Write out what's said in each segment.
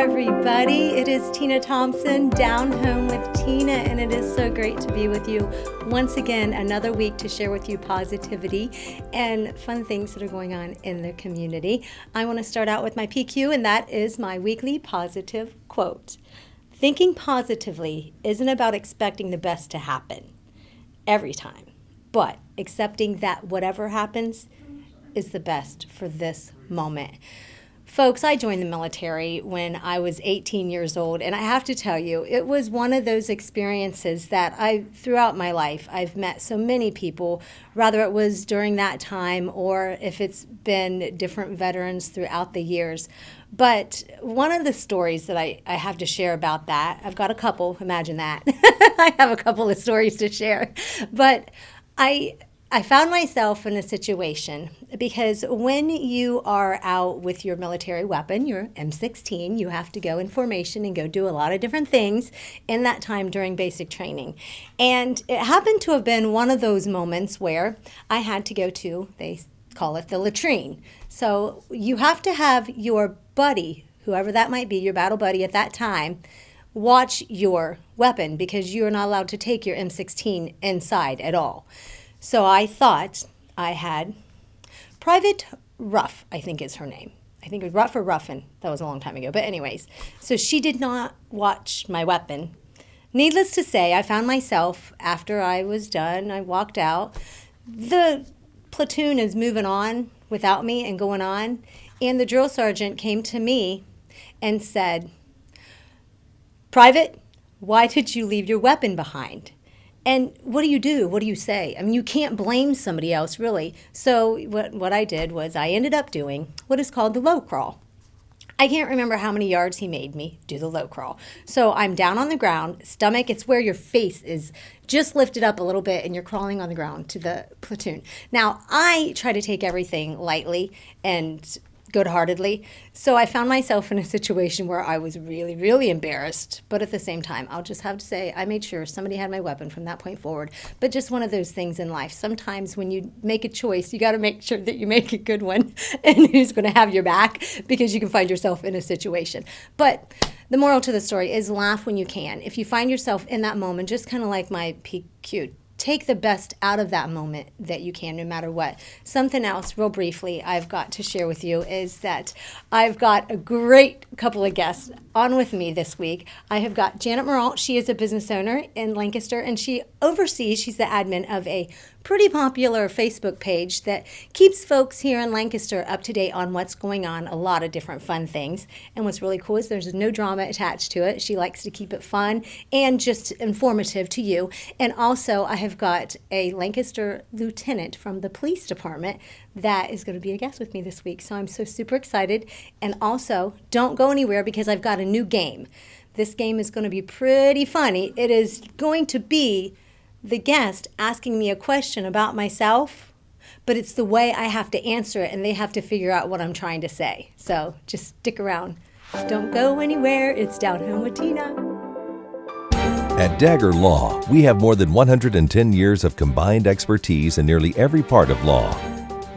everybody. It is Tina Thompson, Down Home with Tina, and it is so great to be with you once again, another week to share with you positivity and fun things that are going on in the community. I want to start out with my PQ, and that is my weekly positive quote. Thinking positively isn't about expecting the best to happen every time, but accepting that whatever happens is the best for this moment. Folks, I joined the military when I was 18 years old, and I have to tell you, it was one of those experiences that throughout my life, I've met so many people, whether it was during that time or if it's been different veterans throughout the years. But one of the stories that I have to share about that, I've got a couple, imagine that. I have a couple of stories to share, but I found myself in a situation because when you are out with your military weapon, your M16, you have to go in formation and go do a lot of different things in that time during basic training. And it happened to have been one of those moments where I had to go to, they call it the latrine. So you have to have your buddy, whoever that might be, your battle buddy at that time, watch your weapon because you are not allowed to take your M16 inside at all. So I thought I had Private Ruff, I think is her name. I think it was Ruff or Ruffin. That was a long time ago. But anyways, so she did not watch my weapon. Needless to say, I found myself, after I was done, I walked out. The platoon is moving on without me and going on. And the drill sergeant came to me and said, "Private, why did you leave your weapon behind?" And what do? What do you say? I mean, you can't blame somebody else, really. So what I did was I ended up doing what is called the low crawl. I can't remember how many yards he made me do the low crawl. So I'm down on the ground, stomach, it's where your face is just lifted up a little bit and you're crawling on the ground to the platoon. Now, I try to take everything lightly and good-heartedly. So I found myself in a situation where I was really, really embarrassed. But at the same time, I'll just have to say, I made sure somebody had my weapon from that point forward. But just one of those things in life. Sometimes when you make a choice, you got to make sure that you make a good one and who's going to have your back because you can find yourself in a situation. But the moral to the story is laugh when you can. If you find yourself in that moment, just kind of like my PQ, take the best out of that moment that you can, no matter what. Something else, real briefly, I've got to share with you is that I've got a great couple of guests on with me this week. I have got Janet Morelle. She is a business owner in Lancaster, and she's the admin of a pretty popular Facebook page that keeps folks here in Lancaster up to date on what's going on, a lot of different fun things. And what's really cool is there's no drama attached to it. She likes to keep it fun and just informative to you. And also, I have got a Lancaster lieutenant from the police department that is going to be a guest with me this week. So I'm so super excited. And also, don't go anywhere because I've got a new game. This game is going to be pretty funny. It is going to be the guest asking me a question about myself, but it's the way I have to answer it, and they have to figure out what I'm trying to say. So just stick around. Don't go anywhere. It's Down Home with Tina. At Dagger Law, we have more than 110 years of combined expertise in nearly every part of law.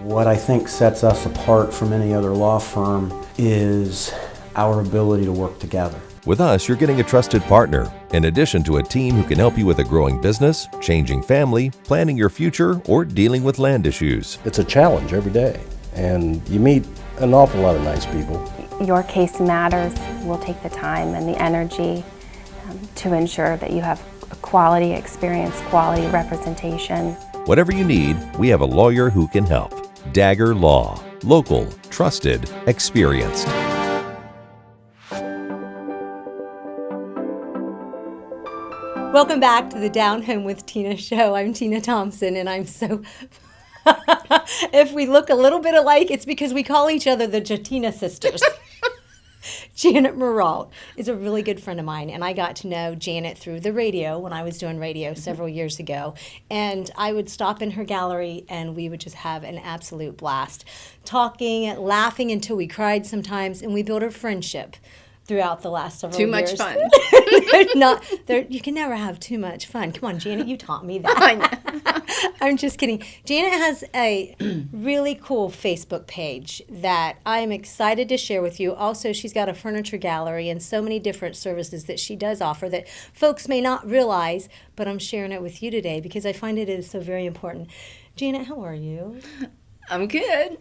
What I think sets us apart from any other law firm is our ability to work together. With us, you're getting a trusted partner, in addition to a team who can help you with a growing business, changing family, planning your future, or dealing with land issues. It's a challenge every day, and you meet an awful lot of nice people. Your case matters. We'll take the time and the energy to ensure that you have a quality experience, quality representation. Whatever you need, we have a lawyer who can help. Dagger Law. Local, trusted, experienced. Welcome back to the Down Home with Tina show. I'm Tina Thompson, and I'm so... If we look a little bit alike, it's because we call each other the Jatina sisters. Janet Morelle is a really good friend of mine, and I got to know Janet through the radio when I was doing radio several years ago. And I would stop in her gallery, and we would just have an absolute blast, talking, laughing until we cried sometimes, and we built a friendship throughout the last several Too years. much fun. You can never have too much fun. Come on, Janet, you taught me that. I know. I'm just kidding. Janet has a really cool Facebook page that I'm excited to share with you. Also, she's got a furniture gallery and so many different services that she does offer that folks may not realize, but I'm sharing it with you today because I find it is so very important. Janet, how are you? I'm good.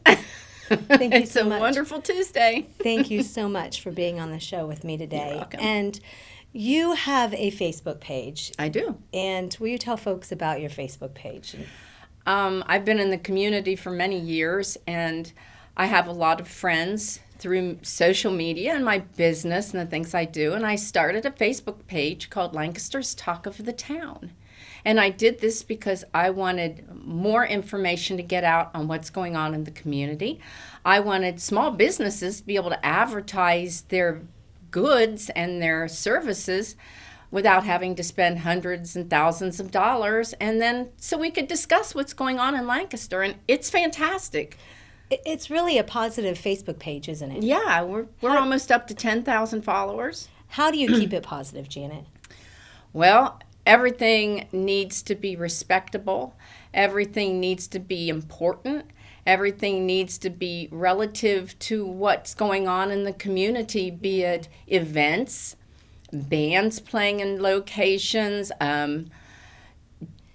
Thank you It's so a much. wonderful Tuesday. Thank you so much for being on the show with me today. You're welcome. And you have a Facebook page. I do. And will you tell folks about your Facebook page? I've been in the community for many years, and I have a lot of friends through social media and my business and the things I do. And I started a Facebook page called Lancaster's Talk of the Town. And I did this because I wanted more information to get out on what's going on in the community. I wanted small businesses to be able to advertise their goods and their services without having to spend hundreds and thousands of dollars, and then so we could discuss what's going on in Lancaster. And it's fantastic. It's really a positive Facebook page, isn't it? Yeah, we're almost up to 10,000 followers. How do you keep it positive, Janet? Well, everything needs to be respectable. Everything needs to be important. Everything needs to be relative to what's going on in the community, be it events, bands playing in locations,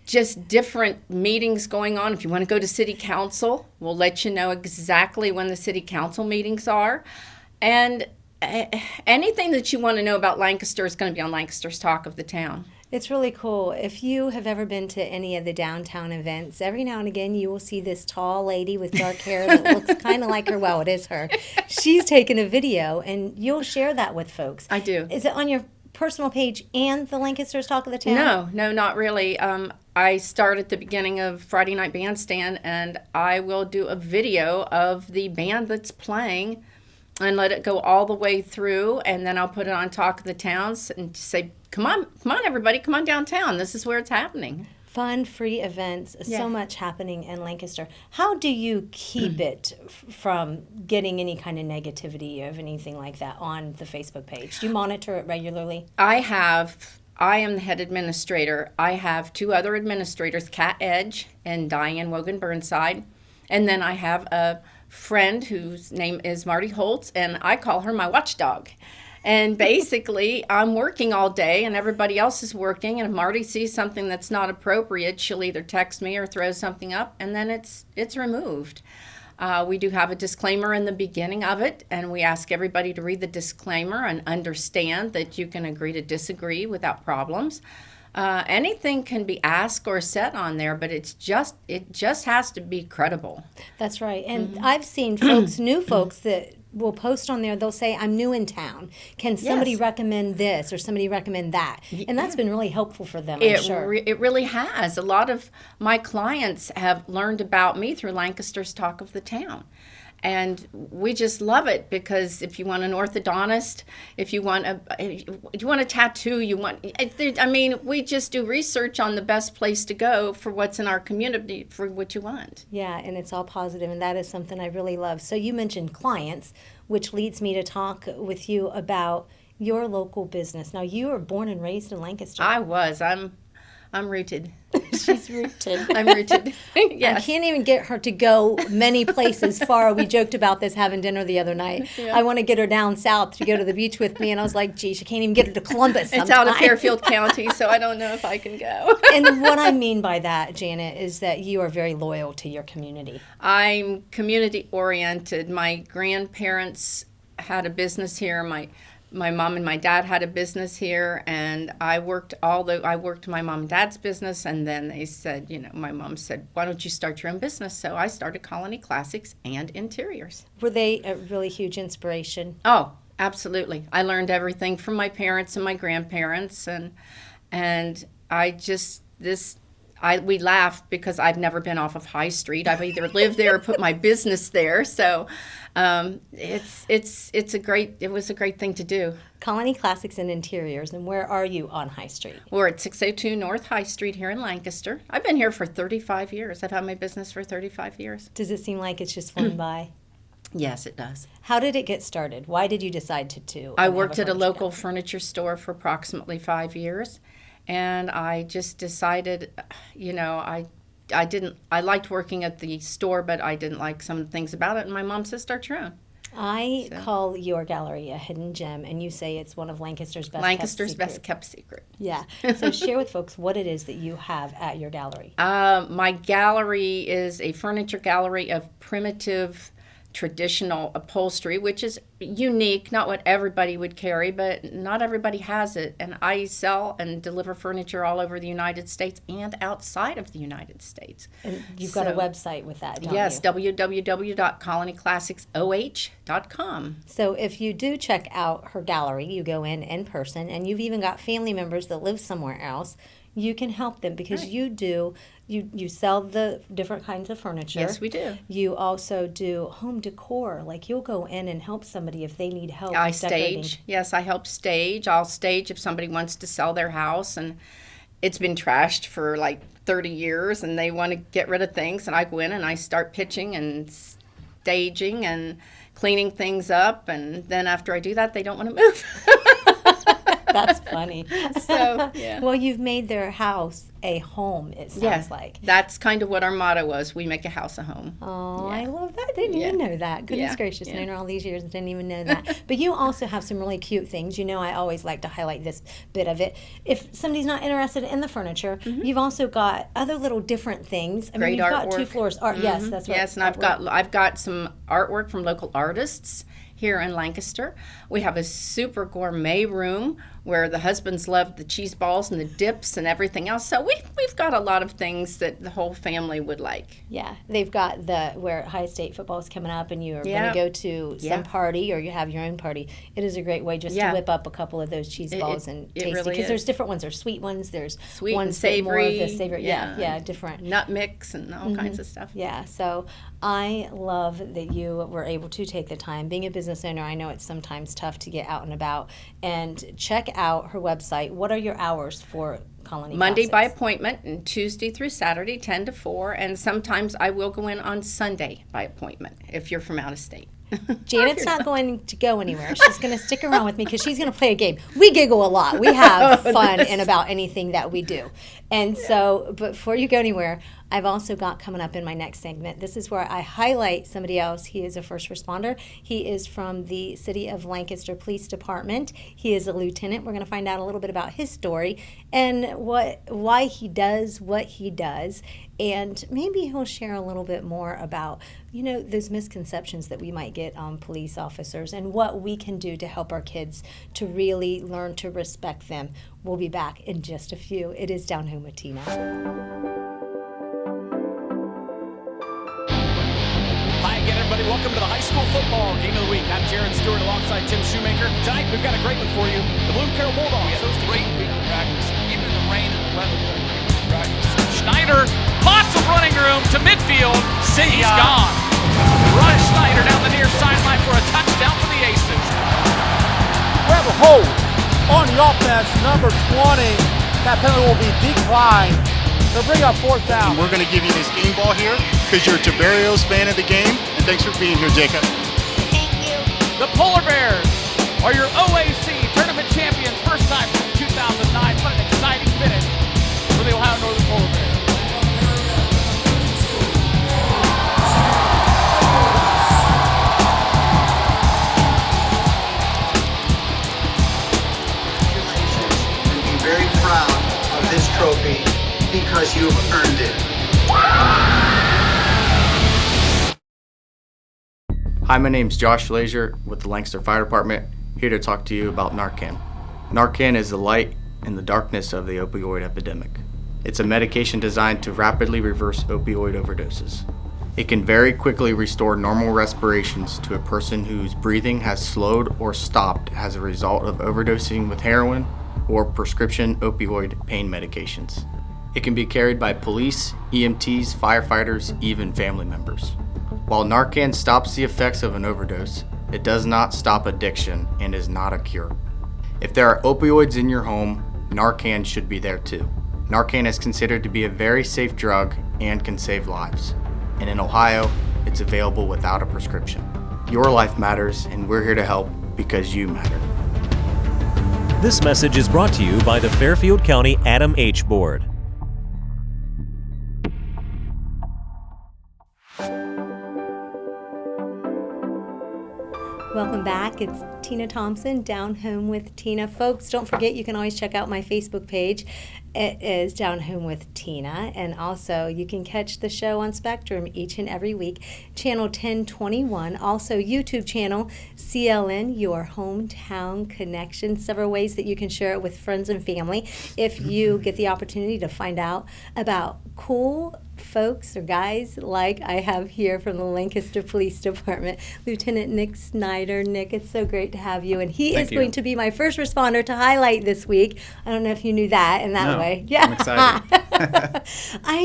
just different meetings going on. If you want to go to city council, we'll let you know exactly when the city council meetings are. And anything that you want to know about Lancaster is going to be on Lancaster's Talk of the Town. It's really cool. If you have ever been to any of the downtown events, every now and again you will see this tall lady with dark hair that looks kind of like her. Well, it is her. She's taken a video, and you'll share that with folks. I do. Is it on your personal page and the Lancaster's Talk of the Town? No, not really. I start at the beginning of Friday Night Bandstand, and I will do a video of the band that's playing and let it go all the way through, and then I'll put it on Talk of the Towns and say, come on, everybody, come on downtown. This is where it's happening. Fun, free events, Yeah. so much happening in Lancaster. How do you keep it from getting any kind of negativity of anything like that on the Facebook page? Do you monitor it regularly? I am the head administrator. I have two other administrators, Kat Edge and Diane Wogan Burnside. And then I have a friend whose name is Marty Holtz, and I call her my watchdog. And basically, I'm working all day, and everybody else is working, and if Marty sees something that's not appropriate, she'll either text me or throw something up, and then it's removed. We do have a disclaimer in the beginning of it, and we ask everybody to read the disclaimer and understand that you can agree to disagree without problems. Anything can be asked or said on there, but it just has to be credible. That's right. And I've seen folks, new folks, that will post on there. They'll say, I'm new in town. Can somebody Yes. recommend this or somebody recommend that? And that's been really helpful for them, I'm sure. It really has. A lot of my clients have learned about me through Lancaster's Talk of the Town. And we just love it because if you want an orthodontist, if you want a tattoo, we just do research on the best place to go for what's in our community for what you want. Yeah, and it's all positive, and that is something I really love. So you mentioned clients, which leads me to talk with you about your local business. Now, you were born and raised in Lancaster. I was. I'm rooted. She's rooted. I'm rooted. Yes. I can't even get her to go many places far. We joked about this having dinner the other night. Yeah. I want to get her down south to go to the beach with me, and I was like, geez, I can't even get her to Columbus It's out of sometime. Fairfield County, so I don't know if I can go. And what I mean by that, Janet, is that you are very loyal to your community. I'm community oriented. My grandparents had a business here. My mom and my dad had a business here, and I worked my mom and dad's business, and then they said, my mom said, why don't you start your own business? So I started Colony Classics and Interiors. Were they a really huge inspiration? Oh, absolutely. I learned everything from my parents and my grandparents, and we laugh because I've never been off of High Street. I've either lived there or put my business there. So it was a great thing to do. Colony Classics and Interiors, and where are you on High Street? We're at 602 North High Street here in Lancaster. I've been here for 35 years. I've had my business for 35 years. Does it seem like it's just flown by? Yes, it does. How did it get started? Why did you decide to I have worked at a furniture local gallery? furniture store for approximately 5 years, and I just decided, I liked working at the store, but I didn't like some of the things about it, and my mom said, start your own. I call your gallery a hidden gem, and you say it's one of Lancaster's Best kept secret. Yeah. So share with folks what it is that you have at your gallery. My gallery is a furniture gallery of primitive, traditional upholstery, which is unique, not what everybody would carry, but not everybody has it. And I sell and deliver furniture all over the United States and outside of the United States. And you've got a website with that, don't yes, you? www.colonyclassicsoh.com. So if you do check out her gallery, you go in person, and you've even got family members that live somewhere else, you can help them because you sell the different kinds of furniture. Yes, we do. You also do home decor. Like you'll go in and help somebody if they need help. I decorating. stage. Yes, I help stage. I'll stage if somebody wants to sell their house and it's been trashed for like 30 years and they want to get rid of things, and I go in and I start pitching and staging and cleaning things up, and then after I do that, they don't want to move. That's funny. So, yeah. Well, you've made their house a home, it sounds like. That's kind of what our motto was. We make a house a home. Oh, Yeah. I love that. I didn't even know that. Goodness Yeah. gracious, Yeah. known her all these years and didn't even know that. But you also have some really cute things. You know, I always like to highlight this bit of it. If somebody's not interested in the furniture, you've also got other little different things. I mean, Great you've got artwork. 2 floors. Art, Yes, that's right. Yes, and I've got some artwork from local artists here in Lancaster. We have a super gourmet room where the husbands love the cheese balls and the dips and everything else. So we've got a lot of things that the whole family would like. Yeah, they've got where High State football is coming up and you're going Yeah. to go to some Yeah. party or you have your own party. It is a great way just to Yeah. whip up a couple of those cheese balls and it taste really because is. there's different ones. There's sweet ones. There's Sweet and ones that more of the savory. savory. Yeah, different. Nut mix and all kinds of stuff. Yeah, so I love that you were able to take the time. Being a business owner, I know it's sometimes tough to get out and about. And check out her website. What are your hours for Colony Monday by Classics? appointment and Tuesday through Saturday, 10 to 4. And sometimes I will go in on Sunday by appointment if you're from out of state. Janet's not going to go anywhere. She's going to stick around with me because she's going to play a game. We giggle a lot. We have fun in about anything that we do. And so, but before you go anywhere, I've also got coming up in my next segment, this is where I highlight somebody else. He is a first responder. He is from the City of Lancaster Police Department. He is a lieutenant. We're going to find out a little bit about his story and why he does what he does. And maybe he'll share a little bit more about, those misconceptions that we might get on police officers and what we can do to help our kids to really learn to respect them. We'll be back in just a few. It is Down Home with Tina. Hi again, everybody. Welcome to the high school football game of the week. I'm Jaron Stewart alongside Tim Shoemaker. Tonight, we've got a great one for you. The Bloom Carroll Bulldogs. It was a great week of practice. Even in the rain and the weather, we had a great week of practice. Schneider, lots of running room to midfield. He's gone. Ryan Schneider down the near sideline for a touchdown for the Aces. We have a hold on the offense, number 20. That penalty will be declined. They'll bring up 4th down. We're going to give you this game ball here because you're a Tiberios fan of the game, and thanks for being here, Jacob. Thank you. The Polar Bears are your OAC tournament champions, first time since 2009. What an exciting finish for the Ohio Northern Polar Bears. And be very proud of this trophy because you've earned it. Hi, my name's Josh Lazier with the Lancaster Fire Department, here to talk to you about Narcan. Narcan is the light in the darkness of the opioid epidemic. It's a medication designed to rapidly reverse opioid overdoses. It can very quickly restore normal respirations to a person whose breathing has slowed or stopped as a result of overdosing with heroin or prescription opioid pain medications. It can be carried by police, EMTs, firefighters, even family members. While Narcan stops the effects of an overdose, it does not stop addiction and is not a cure. If there are opioids in your home, Narcan should be there too. Narcan is considered to be a very safe drug and can save lives. And in Ohio, it's available without a prescription. Your life matters, and we're here to help because you matter. This message is brought to you by the Fairfield County Adam H. Board. Welcome back. It's Tina Thompson, Down Home with Tina. Folks, don't forget you can always check out my Facebook page. It is Down Home with Tina. And also, you can catch the show on Spectrum each and every week, channel 1021. Also, YouTube channel CLN, Your Hometown Connection. Several ways that you can share it with friends and family if you get the opportunity to find out about cool folks or guys like I have here from the Lancaster Police Department, Lieutenant Nick Snyder. Nick, it's so great to have you. And he is going to be my first responder to highlight this week. I don't know if you knew that in that way. Yeah. I'm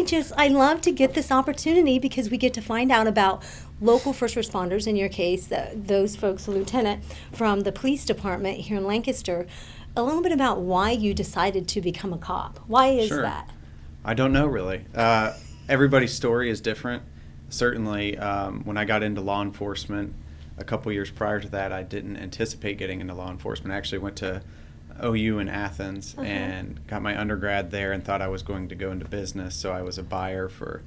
excited. I love to get this opportunity because we get to find out about local first responders, in your case, those folks, the lieutenant from the police department here in Lancaster, a little bit about why you decided to become a cop. Why is that? I don't know, really. Everybody's story is different. Certainly, when I got into law enforcement a couple years prior to that, I didn't anticipate getting into law enforcement. I actually went to OU in Athens and got my undergrad there and thought I was going to go into business. So I was a buyer for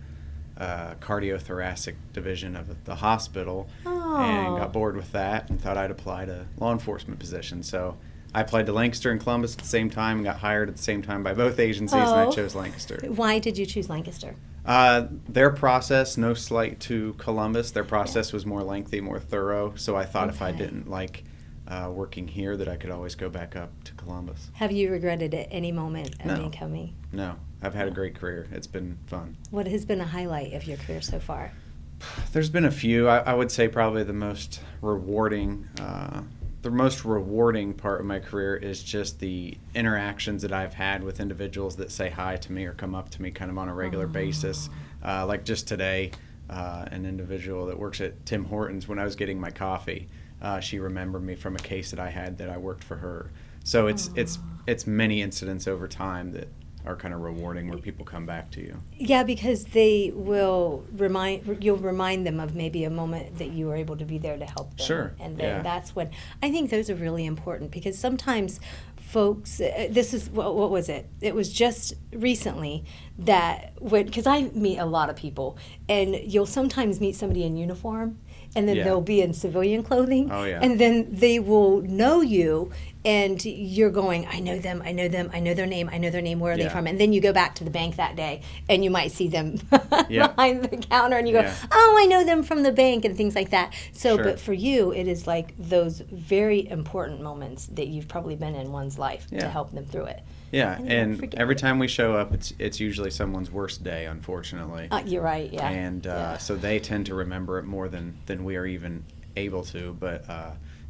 cardiothoracic division of the hospital and got bored with that and thought I'd apply to law enforcement positions. So I applied to Lancaster and Columbus at the same time and got hired at the same time by both agencies, and I chose Lancaster. Why did you choose Lancaster? Their process, no slight to Columbus, their process was more lengthy, more thorough, so I thought if I didn't like working here that I could always go back up to Columbus. Have you regretted at any moment of incoming? No. I've had a great career. It's been fun. What has been a highlight of your career so far? There's been a few. I would say probably the most rewarding part of my career is just the interactions that I've had with individuals that say hi to me or come up to me kind of on a regular basis. Like just today, an individual that works at Tim Hortons, when I was getting my coffee, she remembered me from a case that I had that I worked for her. So it's many incidents over time that are kind of rewarding where people come back to you. Yeah, because you'll remind them of maybe a moment that you were able to be there to help them. Sure. And then that's when I think those are really important, because sometimes folks, what was it? It was just recently that because I meet a lot of people, and you'll sometimes meet somebody in uniform, and then they'll be in civilian clothing. Oh, yeah. And then they will know you, and you're going, I know them, I know their name, where are they from? And then you go back to the bank that day, and you might see them behind the counter, and you go, oh, I know them from the bank, and things like that. So, but for you, it is like those very important moments that you've probably been in one's life to help them through it. Yeah, and every time we show up, it's usually someone's worst day, unfortunately. You're right, yeah. And so they tend to remember it more than we are even able to, but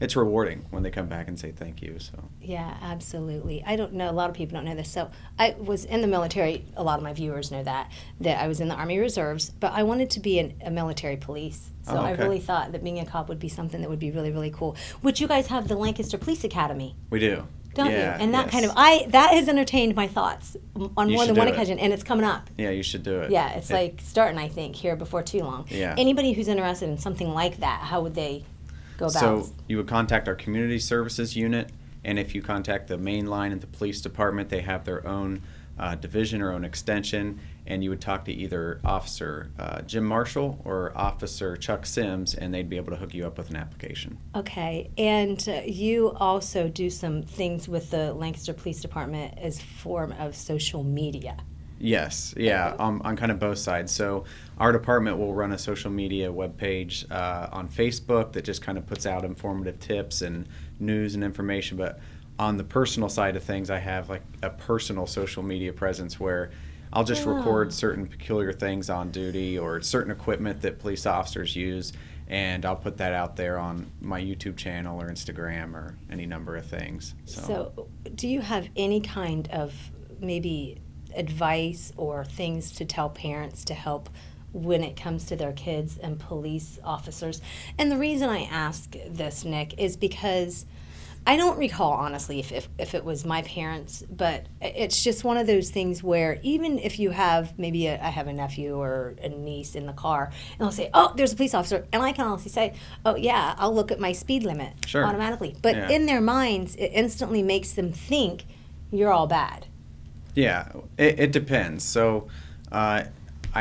it's rewarding when they come back and say thank you. So yeah, absolutely. I don't know, a lot of people don't know this. So I was in the military. A lot of my viewers know that I was in the Army Reserves, but I wanted to be a military police. So I really thought that being a cop would be something that would be really, really cool. Would you guys have the Lancaster Police Academy? We do. Don't you? And that that has entertained my thoughts on more than one occasion, and it's coming up. Yeah, you should do it. Yeah, it's like starting, I think, here before too long. Yeah. Anybody who's interested in something like that, how would they go about it? So you would contact our community services unit, and if you contact the main line at the police department, they have their own division or own extension, and you would talk to either Officer Jim Marshall or Officer Chuck Sims, and they'd be able to hook you up with an application. Okay, and you also do some things with the Lancaster Police Department as form of social media. Yes, yeah, on kind of both sides. So our department will run a social media webpage on Facebook that just kind of puts out informative tips and news and information, but on the personal side of things, I have like a personal social media presence where I'll just record certain peculiar things on duty or certain equipment that police officers use, and I'll put that out there on my YouTube channel or Instagram or any number of things. So do you have any kind of maybe advice or things to tell parents to help when it comes to their kids and police officers? And the reason I ask this, Nick, is because I don't recall, honestly, if it was my parents, but it's just one of those things where even if you have, maybe I have a nephew or a niece in the car, and they'll say, oh, there's a police officer. And I can honestly say, oh, yeah, I'll look at my speed limit automatically. But in their minds, it instantly makes them think you're all bad. Yeah, it depends. So I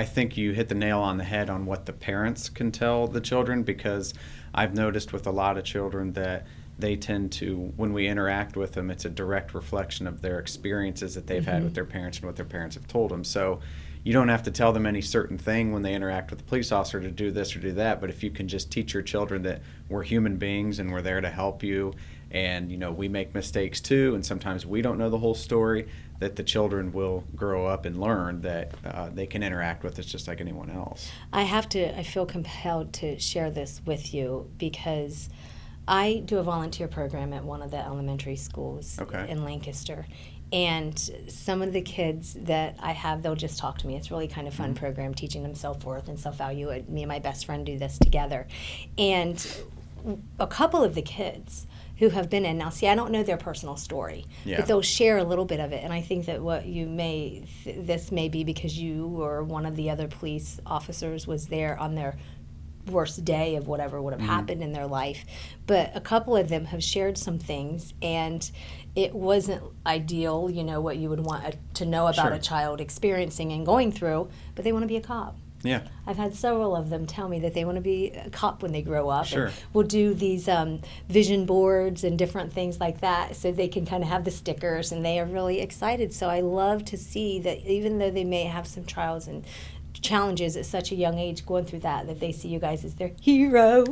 think you hit the nail on the head on what the parents can tell the children, because I've noticed with a lot of children that they tend to, when we interact with them, it's a direct reflection of their experiences that they've had with their parents and what their parents have told them. So you don't have to tell them any certain thing when they interact with a police officer to do this or do that, but if you can just teach your children that we're human beings and we're there to help you, and we make mistakes too, and sometimes we don't know the whole story, that the children will grow up and learn that they can interact with us just like anyone else. I feel compelled to share this with you because I do a volunteer program at one of the elementary schools in Lancaster. And some of the kids that I have, they'll just talk to me. It's really kind of fun program, teaching them self-worth and self-value. Me and my best friend do this together. And a couple of the kids who have been in, now see, I don't know their personal story, but they'll share a little bit of it. And I think that what you this may be because you or one of the other police officers was there on their worst day of whatever would have happened in their life. But a couple of them have shared some things, and it wasn't ideal, what you would want to know about a child experiencing and going through, but they want to be a cop. Yeah. I've had several of them tell me that they want to be a cop when they grow up. Sure. And we'll do these vision boards and different things like that so they can kind of have the stickers, and they are really excited. So I love to see that even though they may have some trials and challenges at such a young age going through that they see you guys as their hero.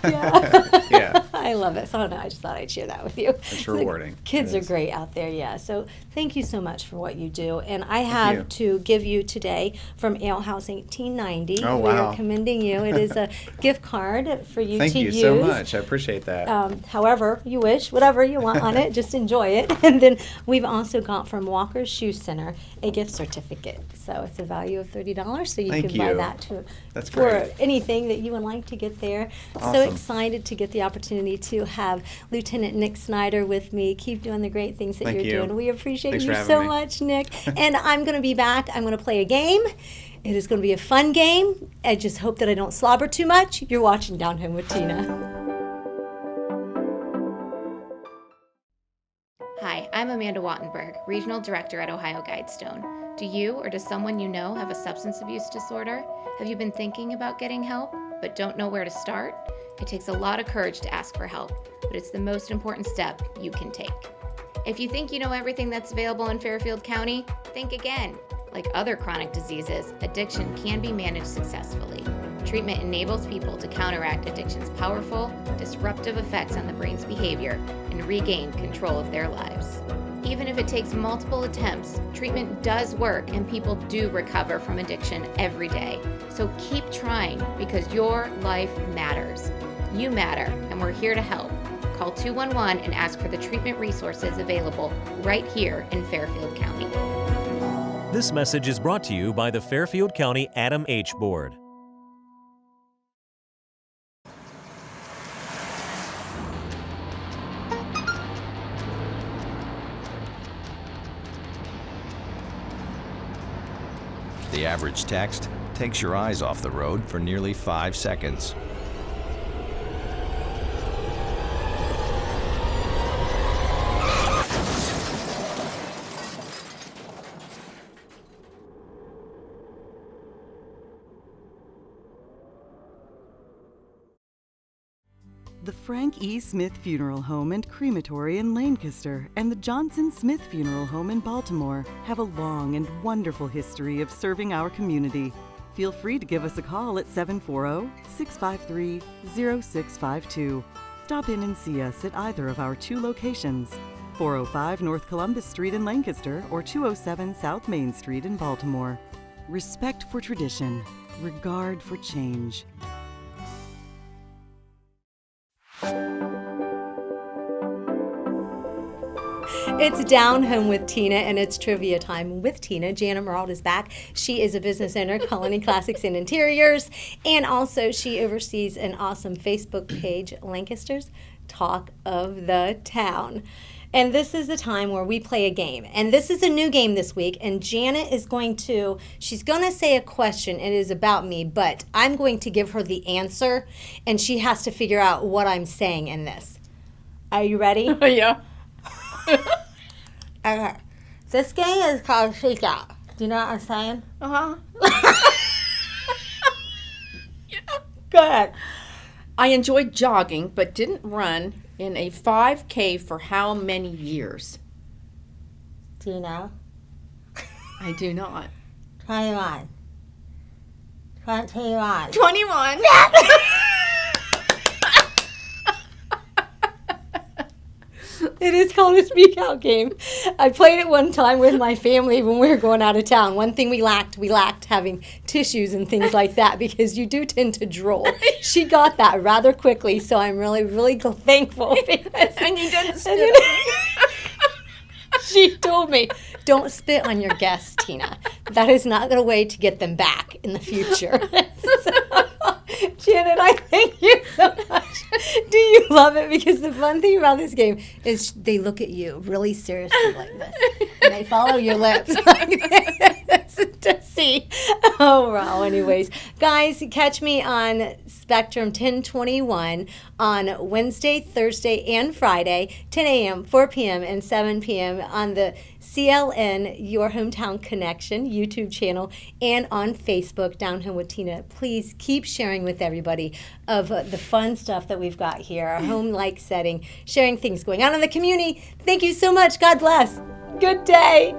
Yeah. I love it. So I don't know, I just thought I'd share that with you. It's rewarding. Kids are great out there, So thank you so much for what you do. And I have to give you today from Ale House 1890. Oh, wow. We are commending you. It is a gift card for you Thank to use. Thank you so much. I appreciate that. However you wish, whatever you want on it, just enjoy it. And then we've also got from Walker's Shoe Center a gift certificate. So it's a value of $30, so you can buy that for anything that you would like to get there. Awesome. So excited to get the opportunity to have Lieutenant Nick Snyder with me. Keep doing the great things that you're doing. We appreciate you so much, Nick. And I'm going to be back. I'm going to play a game. It is going to be a fun game. I just hope that I don't slobber too much. You're watching Down Home with Tina. Hi, I'm Amanda Wattenberg, Regional Director at Ohio Guidestone. Do you or does someone you know have a substance abuse disorder? Have you been thinking about getting help, but don't know where to start? It takes a lot of courage to ask for help, but it's the most important step you can take. If you think you know everything that's available in Fairfield County, think again. Like other chronic diseases, addiction can be managed successfully. Treatment enables people to counteract addiction's powerful, disruptive effects on the brain's behavior and regain control of their lives. Even if it takes multiple attempts, treatment does work and people do recover from addiction every day. So keep trying because your life matters. You matter, and we're here to help. Call 211 and ask for the treatment resources available right here in Fairfield County. This message is brought to you by the Fairfield County Adam H. Board. The average text takes your eyes off the road for nearly 5 seconds. The Frank E. Smith Funeral Home and Crematory in Lancaster and the Johnson Smith Funeral Home in Baltimore have a long and wonderful history of serving our community. Feel free to give us a call at 740-653-0652. Stop in and see us at either of our 2 locations, 405 North Columbus Street in Lancaster or 207 South Main Street in Baltimore. Respect for tradition, regard for change. It's Down Home with Tina, and it's trivia time with Tina. Janet Morelle is back. She is a business owner, Colony Classics and Interiors, and also she oversees an awesome Facebook page, Lancaster's talk of the town. And this is the time where we play a game. And this is a new game this week. And Janet is she's going to say a question. It is about me, but I'm going to give her the answer. And she has to figure out what I'm saying in this. Are you ready? Yeah. Okay. This game is called Freak Out. Do you know what I'm saying? Uh-huh. Go ahead. I enjoyed jogging, but didn't run in a 5K for how many years? Do you know? I do not. 21. 21. 21. It is called a speak out game. I played it one time with my family when we were going out of town. One thing we lacked having tissues and things like that because you do tend to drool. She got that rather quickly, so I'm really, really thankful. And you didn't spit on me. She told me, don't spit on your guests, Tina. That is not the way to get them back in the future. Janet, I thank you so much. Do you love it? Because the fun thing about this game is they look at you really seriously like this. And they follow your lips like this to see. Oh, wow. Anyways, guys, catch me on Spectrum 1021 on Wednesday, Thursday, and Friday, 10 a.m., 4 p.m., and 7 p.m. on the CLN Your Hometown Connection YouTube channel and on Facebook, Down Home with Tina. Please keep sharing with everybody of the fun stuff that we've got here, our home-like setting, sharing things going on in the community. Thank you so much. God bless. Good day.